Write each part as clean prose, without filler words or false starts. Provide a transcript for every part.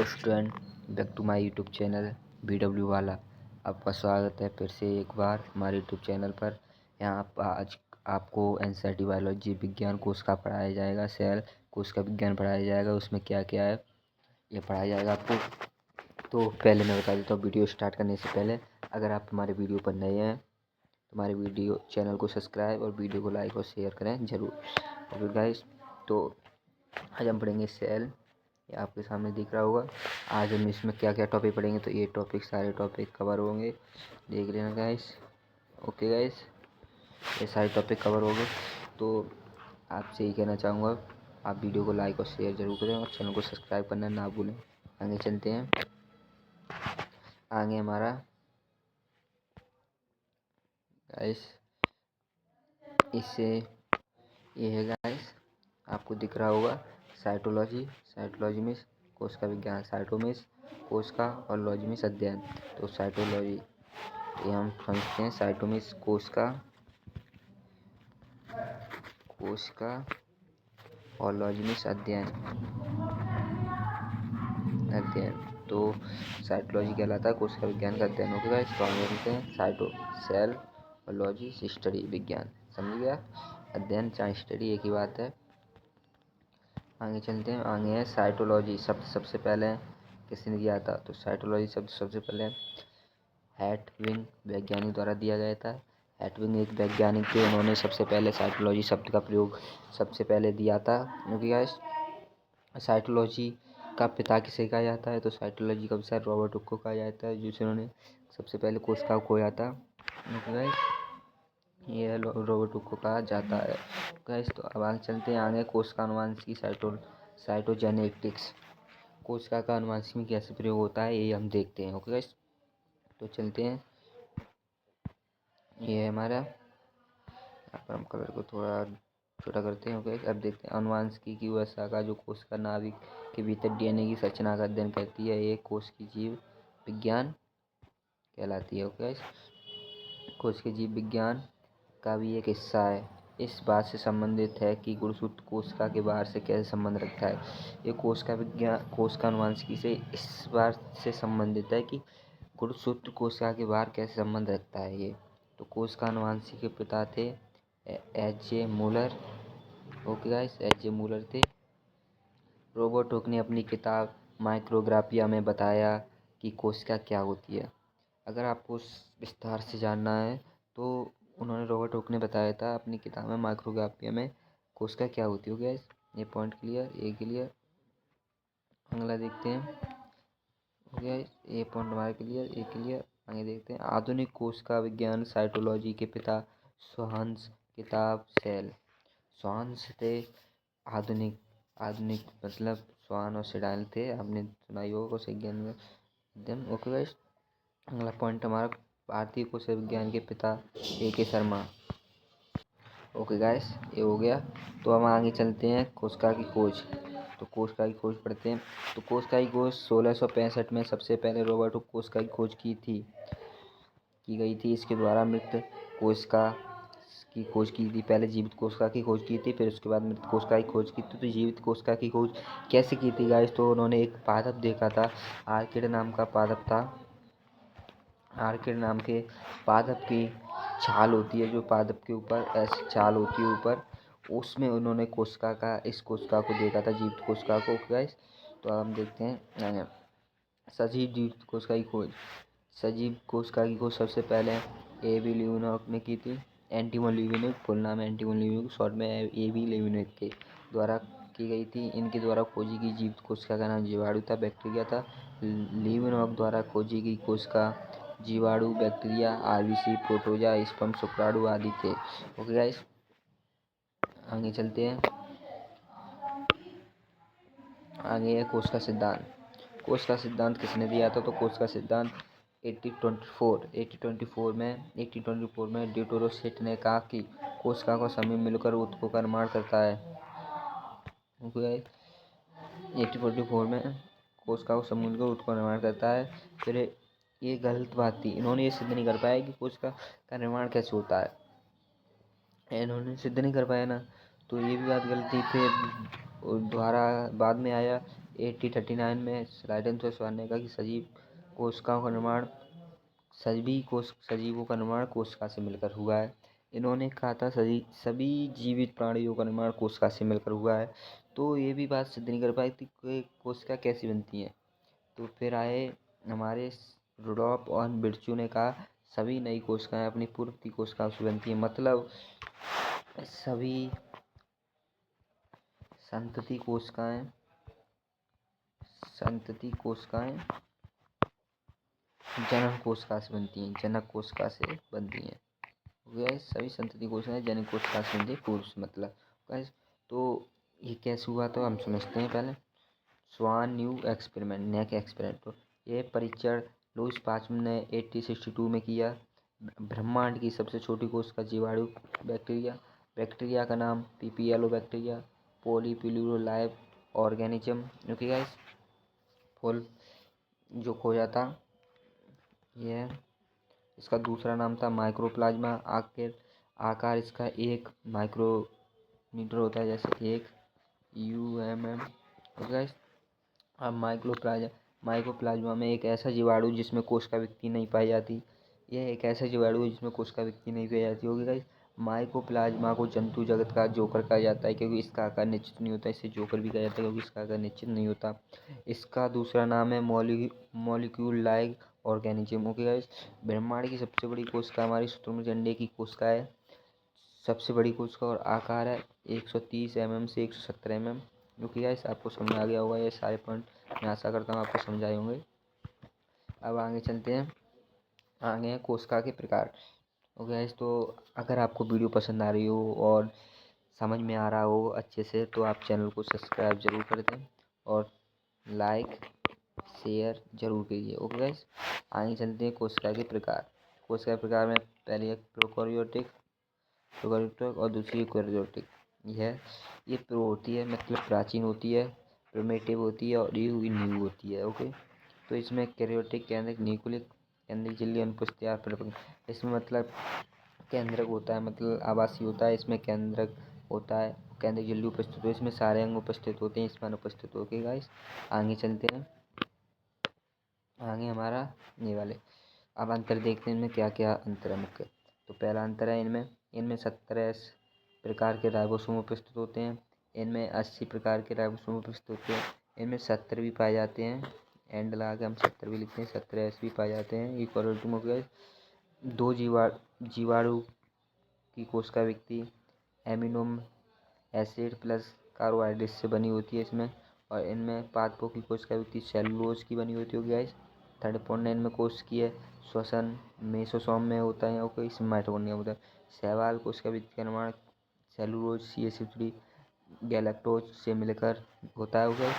Hello student, back to my YouTube channel BW वाला। आपका स्वागत है फिर से एक बार हमारे यूट्यूब चैनल पर। यहाँ पर आज आपको NCERT बायोलॉजी विज्ञान कोर्स का पढ़ाया जाएगा। सेल कोर्स का विज्ञान पढ़ाया जाएगा। उसमें क्या क्या है ये पढ़ाया जाएगा आपको। तो पहले मैं बता देता हूँ, वीडियो स्टार्ट करने से पहले अगर आप हमारे वीडियो पर नए हैं तो हमारे वीडियो चैनल को सब्सक्राइब और वीडियो को लाइक और शेयर करें ज़रूर। ओके गाइस, तो आज हम पढ़ेंगे सेल। ये आपके सामने दिख रहा होगा। आज हम इसमें क्या क्या टॉपिक पढ़ेंगे, तो ये टॉपिक सारे टॉपिक कवर होंगे, देख लेना गाइस। ओके गाइस, ये सारे टॉपिक कवर होंगे। तो आपसे यही कहना चाहूँगा, आप वीडियो को लाइक और शेयर ज़रूर करें और चैनल को सब्सक्राइब करना ना भूलें। आगे चलते हैं। आगे हमारा गाइस इससे ये है गाइस, आपको दिख रहा होगा साइटोलॉजी। साइटोलॉजी में कोश का विज्ञान, साइटोमिस कोश का और लॉजिमिस अध्ययन। तो साइटोलॉजी ये हम समझते हैं, साइटोमिस कोश का और लॉजिमिस अध्ययन। तो साइटोलॉजी कहलाता है कोश का विज्ञान का अध्ययन। होगा इसको हम बोलते हैं साइटो, सेल और लॉजी स्टडी विज्ञान। समझ गया, अध्ययन चाहे स्टडी एक ही बात है। आगे चलते हैं। आगे है साइटोलॉजी शब्द सबसे पहले किसने दिया था, तो साइटोलॉजी शब्द सबसे पहले हैटविग वैज्ञानिक द्वारा दिया गया था। हैटविग एक वैज्ञानिक थे, उन्होंने सबसे पहले साइटोलॉजी शब्द का प्रयोग सबसे पहले दिया था। क्योंकि साइटोलॉजी का पिता किसे कहा जाता है, तो साइटोलॉजी का विषय रॉबर्ट हुक को कहा जाता है, जिन्होंने सबसे पहले कोशिका को खोया था। ये रॉबर्ट हुक को कहा जाता है गाइस। तो अब आगे चलते हैं। आगे कोशिका अनुवांशिकी साइटोजेनेटिक्स, कोशिका का अनुवांशिकी में कैसे प्रयोग होता है ये हम देखते हैं। ओके गाइस, तो चलते हैं। ये है हमारा, यहाँ पर हम कलर को थोड़ा छोटा करते हैं। ओके, अब देखते हैं अनुवांशिकी की वह शाखा जो कोशिका नाभिक के भीतर DNA की संरचना का अध्ययन करती है, एक कोश की जीव विज्ञान कहलाती है। ओके, कोश के जीव विज्ञान का भी एक हिस्सा है। इस बात से संबंधित है कि गुणसूत्र कोशिका के बाहर से कैसे संबंध रखता है। ये कोश का विज्ञान, कोश का अनुवांशिकी से इस बात से संबंधित है कि गुणसूत्र कोशिका के बाहर कैसे संबंध रखता है ये। तो कोश का अनुवांशिकी के पिता थे H.J. Müller. Okay guys, H.J. Müller थे। रॉबर्ट हुक ने अपनी किताब माइक्रोग्राफिया में बताया कि कोशिका क्या होती है। अगर आपको विस्तार से जानना है तो उन्होंने, रॉबर्ट हुक ने बताया था अपनी किताब में माइक्रोग्राफिया में कोशिका क्या होती है। गाइस, ये पॉइंट क्लियर, ये क्लियर। अगला देखते हैं। ओके, ये पॉइंट हमारा क्लियर, ये क्लियर। आगे देखते हैं। आधुनिक कोशिका विज्ञान साइटोलॉजी के पिता स्वान्स, किताब सेल। स्वान्स थे आधुनिक, आधुनिक मतलब स्वान और सेडाइल थे, आपने सुना ही होगा कोशिका विज्ञान में अध्ययन। ओके गाइस, अगला पॉइंट हमारा भारतीय कोशिका विज्ञान के पिता A.K. शर्मा। ओके गाइस, ये हो गया। तो हम आगे चलते हैं कोशिका की खोज। तो कोशिका की खोज पढ़ते हैं। तो कोशिका की खोज 1665 में सबसे पहले रॉबर्ट हुक कोशिका की खोज की गई थी। इसके द्वारा मृत कोशिका की खोज की थी। पहले जीवित कोशिका की खोज की थी, फिर उसके बाद मृत कोशिका की खोज की थी। तो जीवित कोशिका की खोज कैसे की थी गाइस, तो उन्होंने एक पादप देखा था, आर्किड नाम का पादप था। आर्किड नाम के पादप की छाल होती है, जो पादप के ऊपर ऐसी छाल होती है ऊपर, उसमें उन्होंने कोशिका का, इस कोशिका को देखा था, जीवित कोशिका को गाइस। तो हम देखते हैं सजीव जीवित कोशिका की खोज। सजीव कोशिका की खोज सबसे पहले A.B. लियोनॉफ ने की थी। एंटिमोन लियोनिक, फुल नाम है एंटिमोन लियोनिक, शॉर्ट में A.B. लियोनिक के द्वारा की गई थी। इनके द्वारा खोजी गई जीवित कोशिका का नाम जीवाणु था, बैक्टीरिया था। लियोनॉफ द्वारा खोजी गई कोशिका जीवाणु, बैक्टीरिया, RBC, प्रोटोजा, स्पर्म, शुक्राणु आदि थे। ओके गाइस, आगे चलते हैं। आगे है कोशिका सिद्धांत। कोशिका सिद्धांत किसने दिया था, तो कोशिका सिद्धांत 1824 में ड्यूटोरोसेट ने कहा कि कोशिका का समूह मिलकर ऊतकों का निर्माण करता है। 1824 में कोशिका को समूह मिलकर ऊतकों का निर्माण करता है। फिर ये गलत बात थी, इन्होंने ये सिद्ध नहीं कर पाया कि कोशिका का निर्माण कैसे होता है, इन्होंने सिद्ध नहीं कर पाया ना, तो ये भी बात गलत थी। फिर द्वारा बाद में आया 1839 में स्लाइडेनसोर ने कहा कि सजीवों का निर्माण कोशिका से मिलकर हुआ है। इन्होंने कहा था सभी जीवित प्राणियों का निर्माण कोशिका से मिलकर हुआ है। तो ये भी बात सिद्ध नहीं कर पाई थी कि कोशिका कैसी बनती है। तो फिर आए हमारे रुडॉल्फ और बिरचू ने कहा सभी नई कोशिकाएं अपनी पूर्व की कोशिकाओं से बनती हैं। मतलब सभी संतति कोशिकाएं जनक कोशिका से बनती हैं। सभी संतति कोशिकाएं जनक कोशिका से बनती है पूर्व से। मतलब तो ये कैसे हुआ तो हम समझते हैं पहले। स्वान नेक एक्सपेरिमेंट। तो ये परीक्षण लुईस पाश्चर ने 1862 में किया। ब्रह्मांड की सबसे छोटी कोशिका जीवाणु बैक्टीरिया का नाम पीपीएलो बैक्टीरिया पॉलीप्यूलर ऑर्गेनिज्म। ओके गाइस, फुल जो खोजा था ये, इसका दूसरा नाम था माइक्रोप्लाज्मा। आकार इसका 1 माइक्रोमीटर होता है, जैसे 1 UMM। ओके गाइस, अब माइक्रोप्लाज्मा में एक ऐसा जीवाणु जिसमें कोशिका विकृति नहीं पाई जाती। यह एक ऐसा जीवाणु है जिसमें कोशिका विकृति नहीं पाई जाती। ओके गाइस, माइक्रोप्लाज्मा को जंतु जगत का जोकर कहा जाता है क्योंकि इसका आकार निश्चित नहीं होता। इसे जोकर भी कहा जाता है क्योंकि इसका आकार निश्चित नहीं होता। इसका दूसरा नाम है molecule like organism. Okay guys, ब्रह्मांड की सबसे बड़ी कोशिका हमारी शुतुरमुर्ग अंडे की कोशिका है, सबसे बड़ी कोशिका, और आकार है 130 mm से 170 mm। ओके गाइस, आपको समझ आ गया होगा ये सारे पॉइंट। मैं आशा करता हूँ आपको समझ आए होंगे। अब आगे चलते हैं। आगे हैं कोशिका के प्रकार। ओके गाइस, तो अगर आपको वीडियो पसंद आ रही हो और समझ में आ रहा हो अच्छे से तो आप चैनल को सब्सक्राइब जरूर कर दें और लाइक शेयर जरूर कीजिए। ओके गाइस, आगे चलते हैं कोशिका के प्रकार। कोशिका के प्रकार में पहले एक प्रोकैरियोटिक और दूसरी यूकेरियोटिक। ये प्रो होती है मतलब प्राचीन होती है, प्रिमिटिव होती है, और यू न्यू होती है। ओके, तो इसमें कैरियोटिक केंद्रक न्यूक्लियस केंद्रिक झिल्ली अनुपस्थित या इसमें मतलब केंद्रक होता है, मतलब आवासीय होता है। इसमें केंद्रक होता है, केंद्रिक झिल्ली उपस्थित हो, इसमें सारे अंग उपस्थित होते हैं, इसमें अनुपस्थित होते हैं। गाइस, आगे चलते हैं। आगे हमारा ये वाले अब अंतर देखते हैं इनमें क्या क्या अंतर है मुख्य। तो पहला अंतर है इनमें 17 प्रकार के राइबोसोम उपस्थित होते हैं। इनमें 80 प्रकार के राइबोसोम उपस्थित होते हैं। इनमें 70 भी पाए जाते हैं, एंड लगा के हम 70 भी लिखते हैं, 17 ऐसे भी पाए जाते हैं। इक्वलिटी हो गया 2 जीवाणु की कोशिका विकृति एमिनो एसिड प्लस कार्बोहाइड्रेट से बनी होती है इसमें, और इनमें पादपों की कोशिका विकृति सेलुलोज की बनी होती होगी। गाइस, थर्ड पॉइंट इनमें कोशिकीय श्वसन मेसोसोम में होता है, और इसमें माइटोकॉन्ड्रिया होता है। शैवाल कोशिका विकृति का निर्माण सेलुलोज CH3 गैलेक्टोज से मिलकर होता है। ओके,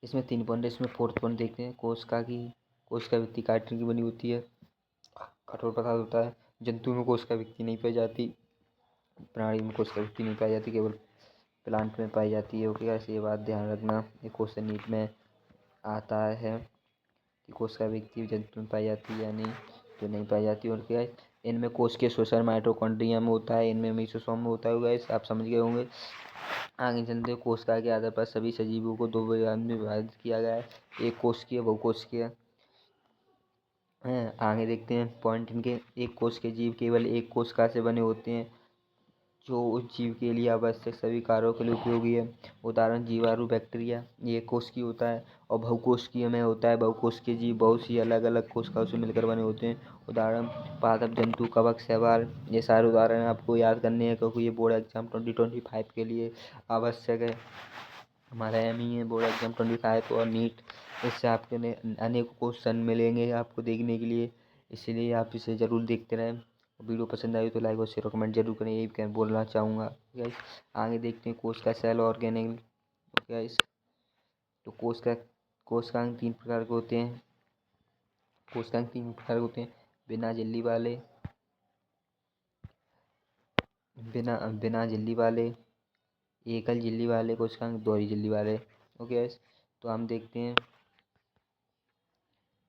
इसमें 3 पॉइंट है। इसमें फोर्थ पॉइंट देखते हैं। कोशिका विकृति काइटिन की बनी होती है, कठोर पदार्थ होता है। जंतु में कोशिका विकृति नहीं पाई जाती, प्राणी में कोशिका विकृति नहीं पाई जाती, केवल प्लांट में पाई जाती है। ओके, ऐसे ये बात ध्यान रखना। ये क्वेश्चन नीट में आता है कि कोशिका विकृति जंतु में पाई जाती है या नहीं, तो नहीं पाई जाती। और क्या है, इनमें कोशिकीय श्वसन माइटोकॉन्ड्रिया में होता है, इनमें मेसोसोम में होता है। आप समझ गए होंगे। आगे चलते हैं। कोशिका के आधार पर सभी सजीवों को 2 भाग में विभाजित किया गया है, एक कोशिकीय बहुकोशिकीय। आगे देखते हैं पॉइंट इनके। एक कोशिकीय जीव केवल एक कोशिका से बने होते हैं जो उस जीव के लिए आवश्यक सभी कार्यों के लिए उपयोगी है। उदाहरण जीवाणु बैक्टीरिया, ये कोशिकीय होता है, और बहुकोशिकीय में होता है। बहुकोशिकीय जीव बहुत सी अलग अलग कोशिकाओं से मिलकर बने होते हैं। उदाहरण पादप जंतु, कवक, शैवाल। ये सारे उदाहरण आपको याद करने हैं क्योंकि ये बोर्ड एग्जाम 2025 के लिए आवश्यक है। हमारा ME है बोर्ड एग्जाम 25 और नीट, इससे आपके अनेक क्वेश्चन मिलेंगे आपको देखने के लिए, इसलिए आप इसे ज़रूर देखते रहें। वीडियो पसंद आई तो लाइक और शेयर और कमेंट जरूर करें, यही मैं बोलना चाहूँगा। गाइस, आगे देखते हैं कोशिका सेल ऑर्गेनेल। गाइस, तो कोशिकांग 3 प्रकार के होते हैं। बिना झिल्ली वाले, एकल झिल्ली वाले कोशिकांग, दोहरी झिल्ली वाले। ओके गाइस, तो हम देखते हैं।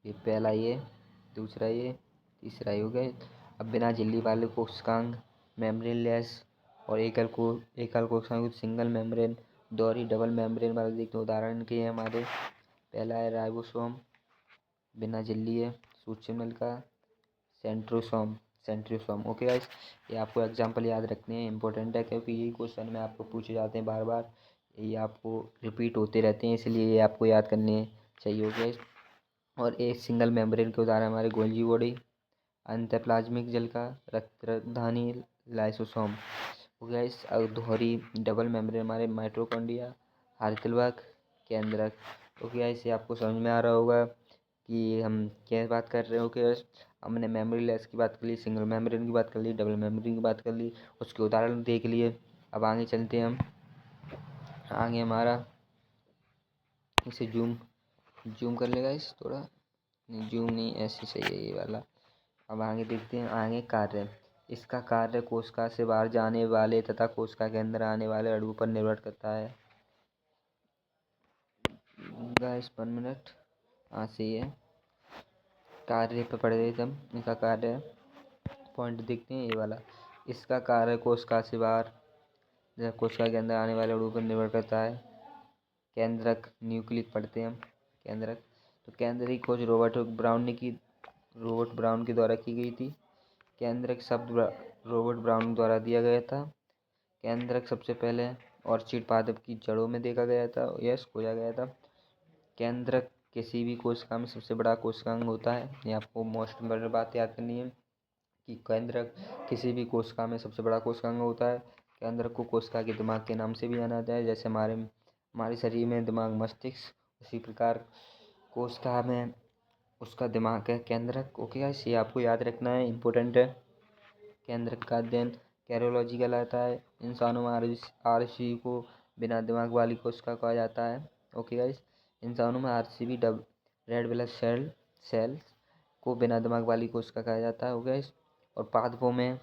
ये पहला, ये दूसरा, ये तीसरा ही हो गया। अब बिना झिल्ली वाले कोशिकांग मेम्ब्रेनलेस और एकल कोशिकांग सिंगल मेम्ब्रेन दोहरी डबल मेम्ब्रेन वाले देखते हैं उदाहरण के हैं हमारे। पहला है राइबोसोम, बिना झिल्ली है। सूक्ष्मनल का सेंट्रोसोम, सेंट्रोसोम। ओके गाइस, ये आपको एग्जाम्पल याद रखने हैं, इंपॉर्टेंट है क्योंकि यही क्वेश्चन में आपको पूछे जाते हैं बार बार, ये आपको रिपीट होते रहते हैं, इसलिए ये आपको याद करने चाहिए। ओके गाइस, और एक सिंगल मेम्ब्रेन के उदाहरण हमारे गोल्जी बॉडी, अंतःप्लाज्मिक जल का रक्तधानी लाइसोसोम। ओके गाइस, दोहरी डबल मेम्ब्रेन हमारे माइटोकॉन्ड्रिया, हार्टलबर्ग, केंद्रक। ओके गाइस, ये आपको समझ में आ रहा होगा कि हम क्या बात कर रहे हो। कि हमने मेमोरी लेस की बात कर ली, सिंगल मेम्ब्रेन की बात कर ली, डबल मेम्ब्रेन की बात कर ली, उसके उदाहरण देख लिए। अब आगे चलते हैं हम। आगे हमारा इसे जूम जूम कर लेगा इस थोड़ा, नहीं जूम नहीं, ऐसे सही है ये वाला। अब आगे देखते हैं आगे कार्य। इसका कार्य कोशिका से बाहर जाने वाले तथा कोशिका के अंदर आने वाले अणु पर निर्भर करता है। गाइस 1 मिनट, हाँ सही है। कार्य पे पढ़ रहे थे हम, इसका कार्य पॉइंट देखते हैं ये वाला। इसका कार्य कोशिका से बाहर या कोशिका के अंदर आने वाले अणु पर निर्भर करता है। केंद्रक, न्यूक्लिक पढ़ते हैं हम केंद्रक। तो केंद्र की खोज रॉबर्ट ब्राउन के द्वारा की गई थी। केंद्रक शब्द रॉबर्ट ब्राउन द्वारा दिया गया था। केंद्रक सबसे पहले ऑर्चिड पादप की जड़ों में देखा गया था, यस खोजा गया था। केंद्रक किसी भी कोशिका में सबसे बड़ा कोशिकांग होता है। ये आपको मोस्ट इम्पोर्टेंट बात याद करनी है कि केंद्रक किसी भी कोशिका में सबसे बड़ा कोशिकांग होता है। केंद्रक को कोशिका के दिमाग के नाम से भी जाना जाता है। जैसे हमारे शरीर में दिमाग मस्तिष्क, उसी प्रकार कोशिका में उसका दिमाग है केंद्रक। ओके गाइस, ये आपको याद रखना है, इम्पोर्टेंट है। केंद्रक का अध्ययन कैरोलॉजी कहलाता है। इंसानों में आरसी को बिना दिमाग वाली कोशिका कहा जाता है। ओके गाइस, इंसानों में आरसीबी रेड ब्लड सेल्स को बिना दिमाग वाली कोशिका कहा जाता है। ओके गाइस, और पादपों में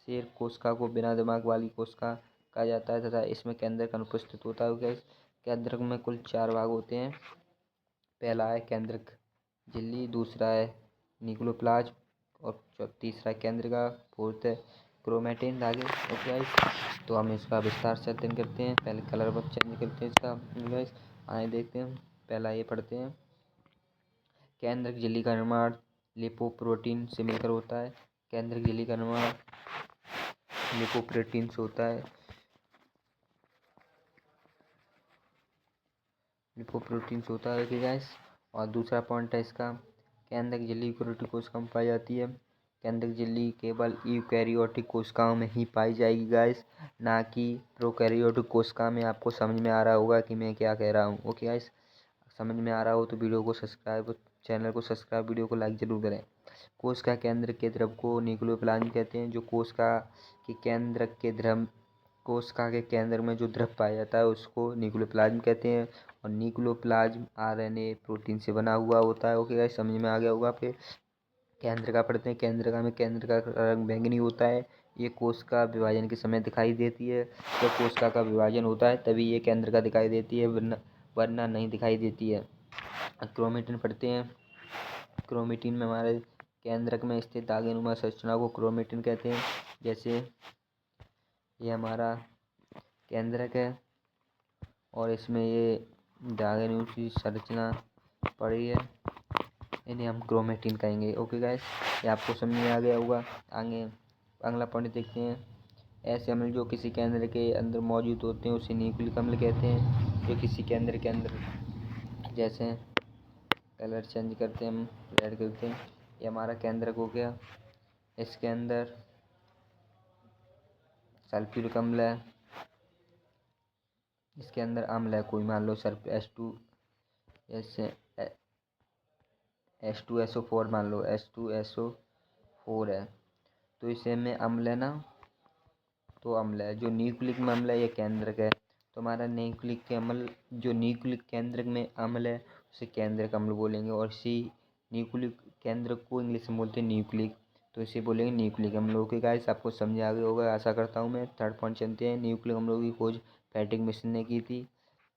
शेर कोशिका को बिना दिमाग वाली कोशिका कहा जाता है तथा इसमें केंद्रक अनुपस्थित होता है। ओके गाइस, केंद्रक में कुल 4 भाग होते हैं। पहला है केंद्रक झिल्ली, दूसरा है न्यूक्लियोप्लाज्म और तीसरा केंद्र का, फोर्थ है क्रोमेटिन धागे। ओके गाइस, तो हम इसका विस्तार से अध्ययन करते हैं। पहले कलर बस चेंज करते हैं इसका। गाइस आगे देखते हैं, पहला ये पढ़ते हैं। केंद्रक झिल्ली का निर्माण लिपोप्रोटीन से मिलकर होता है। केंद्रक झिल्ली का निर्माण लिपोप्रोटीन से होता है। लिपोप्रोटीन से होता है। गाइस, और दूसरा पॉइंट है इसका, केंद्रक झिल्ली यूकेरियोटिक कोशिकाओं में पाई जाती है। केंद्रक झिल्ली केवल यूकेरियोटिक कोशिकाओं में ही पाई जाएगी गाइस, ना कि प्रोकैरियोटिक कोशिका में। आपको समझ में आ रहा होगा कि मैं क्या कह रहा हूँ। ओके गाइस, समझ में आ रहा हो तो चैनल को सब्सक्राइब, वीडियो को लाइक जरूर करें। कोशिका केंद्र के द्रव को न्यूक्लियोप्लाज्म कहते हैं। जो कोशिका के केंद्र के द्रव, कोशिका के केंद्र में जो द्रव पाया जाता है उसको न्यूक्लियोप्लाज्म कहते हैं। और न्यूक्लियोप्लाज्म आरएनए प्रोटीन से बना हुआ होता है। ओके गाइस, समझ में आ गया होगा। फिर केंद्र का पढ़ते हैं। केंद्र का रंग बैंगनी होता है। ये कोशिका विभाजन के समय दिखाई देती है। जब कोशिका का विभाजन होता है तभी ये केंद्र का दिखाई देती है, वरना नहीं दिखाई देती है। क्रोमेटिन पढ़ते हैं। क्रोमेटिन में हमारे केंद्रक में स्थित धागेनुमा संरचना को क्रोमेटिन कहते हैं। जैसे ये हमारा केंद्रक है और इसमें ये धागेनुमा संरचना पड़ी है, इन्हें हम क्रोमेटिन कहेंगे। ओके गाइस, ये आपको समझ में आ गया होगा। आगे अगला पॉइंट देखते हैं। ऐसे अम्ल जो किसी केंद्र के अंदर मौजूद होते हैं उसे न्यूक्लिक अम्ल कहते हैं। जो किसी केंद्र के अंदर, जैसे कलर चेंज करते हैं हम, रेड करते हैं। ये हमारा केंद्रक हो गया। इसके अंदर सल्फ्यूरिक अम्ल है, इसके अंदर अम्ल है कोई, मान लो सल्फ जैसे H2SO4, मान लो H2SO4 है, तो इसे में अम्ल है ना, तो अम्ल है। जो न्यूक्लिक में अम्ल है ये केंद्रक है। तो हमारा न्यूक्लिक के अम्ल, जो न्यूक्लिक केंद्रक में अम्ल है उसे केंद्रक अम्ल बोलेंगे। और इसी न्यूक्लिक केंद्रक को इंग्लिश में बोलते हैं न्यूक्लिक, तो इसे बोलेंगे न्यूक्लिक अम्ल। ओके गाइस, आपको समझ आ गया होगा आशा करता हूँ मैं। थर्ड पॉइंट चलते हैं। न्यूक्लिक अम्लों की खोज फैटिक मिशन ने की थी।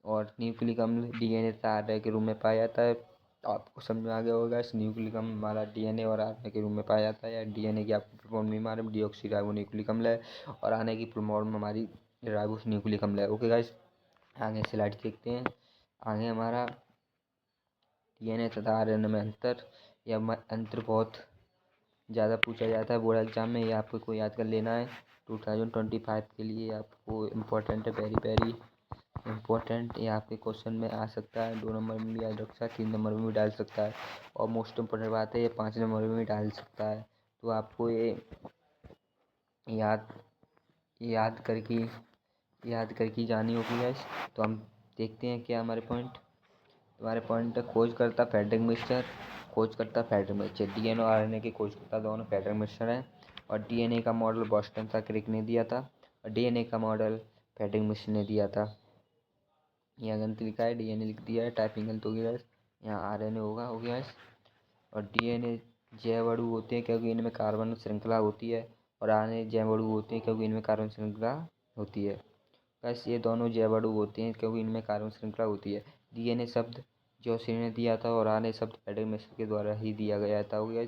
और न्यूक्लिक अम्ल डीएनए तथा आरएनए के रूप में पाया जाता है। आपको समझ में आ गया होगा, इस न्यूक्लिक अम्ल हमारा डीएनए और आरएनए के रूप में पाया जाता है। या डीएनए की आपको फुल फॉर्म नहीं मालूम, डीऑक्सी राइबो न्यूक्लिक अम्ल है। और आरएनए की फुल फॉर्म हमारी राइबोस न्यूक्लिक अम्ल है। ओके गाइस, आगे स्लाइड देखते हैं। आगे हमारा डीएनए तथा आरएनए में अंतर। यह अंतर बहुत ज़्यादा पूछा जाता है बोर्ड एग्जाम में, ये आपको को याद कर लेना है 2025 के लिए। आपको इम्पोर्टेंट है, वेरी वेरी इम्पोर्टेंट। ये आपके क्वेश्चन में आ सकता है, 2 नंबर में भी याद रख सकता है, 3 नंबर में भी डाल सकता है, और मोस्ट इम्पोर्टेंट बात है ये 5 नंबर में भी डाल सकता है। तो आपको ये याद याद करके याद करके जानी होगी गाइस। तो हम देखते हैं क्या हमारे पॉइंट। हमारे पॉइंट है खोजकर्ता फ्रेडरिक मिक्सचर। खोजकर्ता फ्रेडरिक मिक्सचर डीएनए और आरएनए के खोजकर्ता दोनों फ्रेडरिक मिक्सचर हैं, और डीएनए का मॉडल बोस्टन का क्रिक ने दिया था, और डीएनए का मॉडल फ्रेडरिक मिक्सचर ने दिया था। यहाँ गलत लिखा है, डीएनए लिख दिया है, टाइपिंग गलत हो गया है, यहाँ आरएनए होगा, हो गया है। और डीएनए जैव अणु होते हैं क्योंकि इनमें कार्बन श्रृंखला होती है, और आरएनए जैव अणु होते हैं क्योंकि इनमें कार्बन श्रृंखला होती है। बस ये दोनों जैव अणु होते हैं क्योंकि इनमें कार्बन श्रृंखला होती है। डीएनए शब्द जोशी ने दिया था, और आरएनए शब्द फ्रेडरिक मिक्सचर के द्वारा ही दिया गया था, हो गया।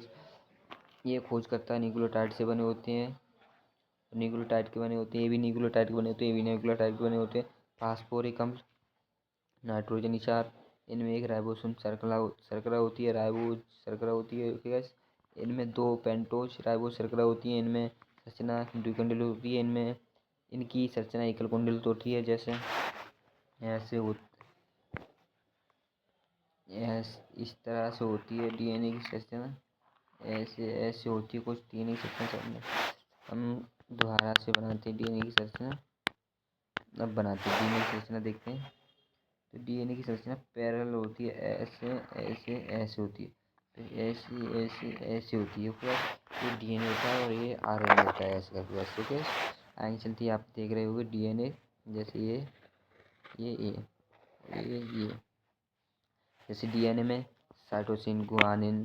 ये खोजकर्ता न्यूक्लियोटाइड से बने होते हैं, न्यूक्लियोटाइड के बने होते हैं, ये भी न्यूक्लियोटाइड के बने होते हैं, ये भी न्यूक्लियोटाइड के बने होते हैं। फास्फोरिक अम्ल, नाइट्रोजन क्षार, इनमें एक राइबोसोम शर्करा होती है, राइबोज शर्करा होती है, गैस। इनमें 2 पेंटोज राइबोज शर्करा होती है, इनमें संरचना द्विकुंडल होती है, इनमें इनकी संरचना एकल कुंडलित होती है। जैसे ऐसे हो इस तरह से होती है डीएनए की संरचना, ऐसे ऐसे होती है कुछ डीएनए की संरचना। हम दोबारा से बनाते हैं डीएनए की संरचना। अब बनाते हैं डीएनए की संरचना, देखते हैं। तो डीएनए की संरचना पैरेलल होती है, ऐसे ऐसे ऐसे होती है, फिर ऐसी ऐसी ऐसे होती है। पूरा ये डीएनए होता है और ये आरएनए होता है, ऐसे करके ऐसे। ठीक है, आगे चलती है, आप देख रहे होंगे डीएनए जैसे ये जैसे डीएनए में साइटोसिन, गुआनिन,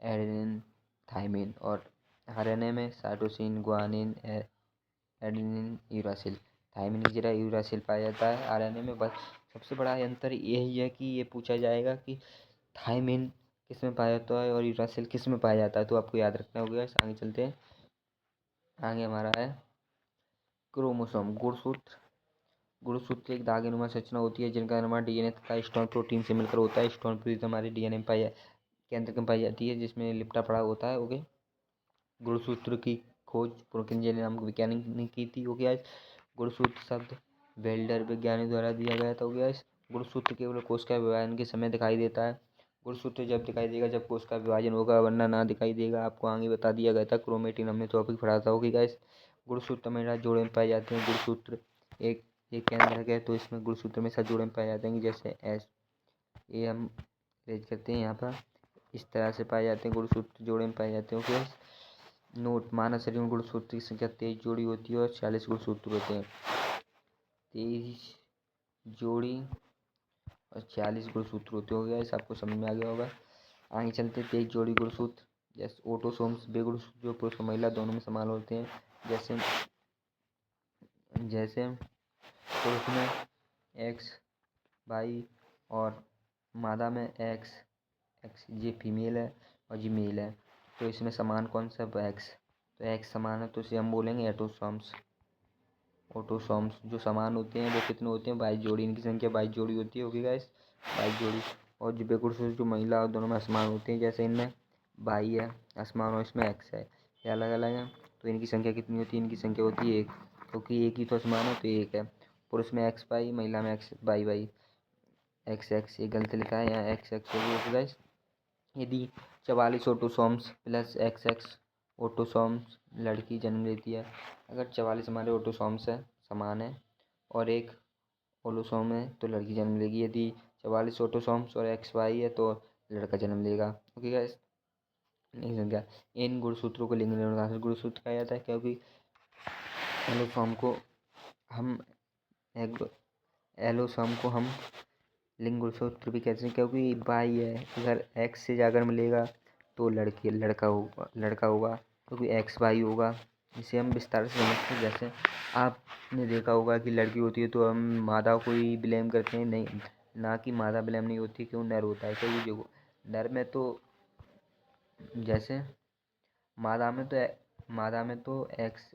एडेनिन, थाइमिन, और आरएनए में cytosine, guanine, adenine, uracil. Thymine की जगह यूरासिल पाया जाता है आरएनए में। बस सबसे बड़ा अंतर यही है कि ये पूछा जाएगा कि थाइमिन किस में पाया जाता है और यूरासिल किस में पाया जाता है, तो आपको याद रखना होगा। आगे चलते हैं। आगे हमारा है क्रोमोसोम, गुणसूत्र। गुणसूत्र एक धागेनुमा संरचना होती है जिनका निर्माण डीएनए तथा स्टॉर्च प्रोटीन से मिलकर होता है। स्टॉर्च प्रोटीन हमारे डीएनए में केंद्र में पाई जाती है, जिसमें लिपटा पड़ा होता है। ओके, गुणसूत्र की खोज प्रोकिंजे नामक वैज्ञानिक ने की थी। हो गया। गुणसूत्र शब्द वेल्डर वैज्ञानिक द्वारा दिया गया था। हो गया। गुणसूत्र केवल कोश का विभाजन के समय दिखाई देता है। गुणसूत्र जब दिखाई देगा जब कोश का विभाजन होगा, वरना ना दिखाई देगा। आपको आगे बता दिया गया था, क्रोमेटिन हमने टॉपिक पढ़ा था। ओके गाइस, गुणसूत्र में जोड़े में पाए जाते हैं। गुणसूत्र एक केंद्र है, तो इसमें गुणसूत्र में जोड़े में पाए जाते हैं, जैसे एस ये हम रेज करते हैं यहाँ पर। इस तरह से पाए जाते हैं, गुणसूत्र जोड़े में पाए जाते हैं। ओके, नोट, मानव शरीर में गुणसूत्र की संख्या 23 जोड़ी होती है और 40 गुणसूत्र होते हैं। 23 जोड़ी और 40 गुणसूत्र होते हो गया, इस आपको समझ में आ गया होगा। आगे चलते हैं। 23 जोड़ी गुणसूत्र जैसे ऑटोसोम्स, वे गुणसूत्र जो पुरुष और महिला दोनों में समान होते हैं। जैसे जैसे पुरुष में एक्स वाई और मादा में एक्स एक्स, ये फीमेल है और ये मेल है। तो इसमें समान कौन सा एक्स, तो एक्स समान है, तो इसे हम बोलेंगे एटोसोम्स। ऑटोसोम्स जो समान होते हैं वो कितने होते हैं, 22 जोड़ी। इनकी संख्या 22 जोड़ी होती है। ओके गाइस, 22 जोड़ी। और जो बेगुड़सूत्र जो महिला और दोनों में असमान होते हैं, जैसे इनमें बाई है असमान और इसमें एक्स है, ये अलग अलग है। तो इनकी संख्या कितनी होती है, इनकी संख्या होती है 1, क्योंकि एक ही तो असमान है तो 1 है। पुरुष में एक्स बाई, महिला में x by by, x x, ये गलत लिखा है, यहाँ एक्स एक्स होगी गाइस। यदि 44 autosomes plus x x autosomes लड़की जन्म लेती है, अगर 44 हमारे ऑटोसोम्स है समान है और एक ओलोसोम है तो लड़की जन्म लेगी। यदि 44 ऑटोसोम्स और एक्स वाई है तो लड़का जन्म लेगा। ओके गाइस, नहीं समझा। इन गुणसूत्रों को लिंग निर्धारण गुणसूत्र कहा जाता है, क्योंकि एलोसोम को हम एलोसोम को हम लिंग गुणसूत्र भी कहते हैं, क्योंकि बाई है, अगर एक्स से जाकर मिलेगा तो लड़का होगा, क्योंकि एक्स वाई होगा। इसे हम विस्तार से समझते हैं। जैसे आपने देखा होगा कि लड़की होती है तो हम मादा को ही ब्लेम करते हैं, नहीं, ना कि मादा ब्लेम नहीं होती, क्यों नर होता है, क्योंकि जो नर में तो जैसे मादा में तो एक्स,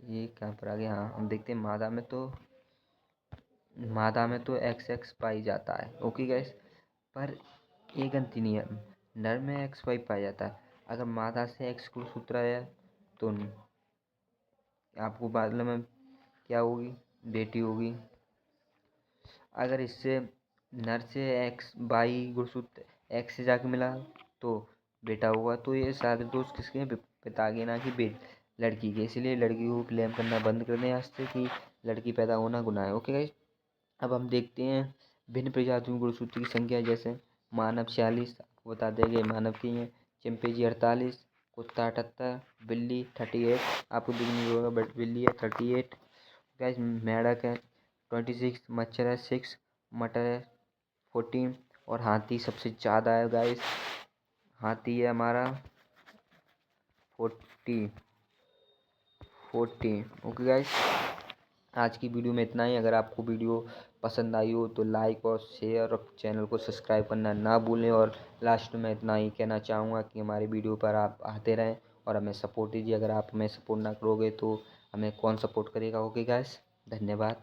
ये कहाँ पर आ गया, हाँ हम देखते हैं मादा में तो मादा में तो XX पाई जाता है। ओके गैस, पर एक गलती नहीं है, नर में XY पाया जाता है। अगर मादा से X गुणसूत्र है तो आपको मालूम है क्या होगी, बेटी होगी। अगर इससे नर से XY गुणसूत्र X से जाके मिला तो बेटा हुआ। तो ये सारे दोष किसके हैं, पिता के, ना कि लड़की के। इसलिए लड़की को क्लेम करना बंद कर दें आज से कि लड़की पैदा होना गुनाह है। ओके गाइस, अब हम देखते हैं भिन्न प्रजातियों गुणसूत्र की संख्या। जैसे मानव 46, आपको बता देंगे मानव की है। चिंपैंजी 48, कुत्ता 78, बिल्ली 38, आपको दिख नहीं होगा बट बिल्ली है 38। गाइस मेंढक है 26, मच्छर है 6, मटर है 14 और हाथी सबसे ज़्यादा है गाइस। हाथी है हमारा 40। ओके गाइस, आज की वीडियो में इतना ही। अगर आपको वीडियो पसंद आई हो तो लाइक और शेयर और चैनल को सब्सक्राइब करना ना भूलें। और लास्ट में इतना ही कहना चाहूँगा कि हमारी वीडियो पर आप आते रहें और हमें सपोर्ट दीजिए। अगर आप हमें सपोर्ट ना करोगे तो हमें कौन सपोर्ट करेगा। ओके गाइस, धन्यवाद।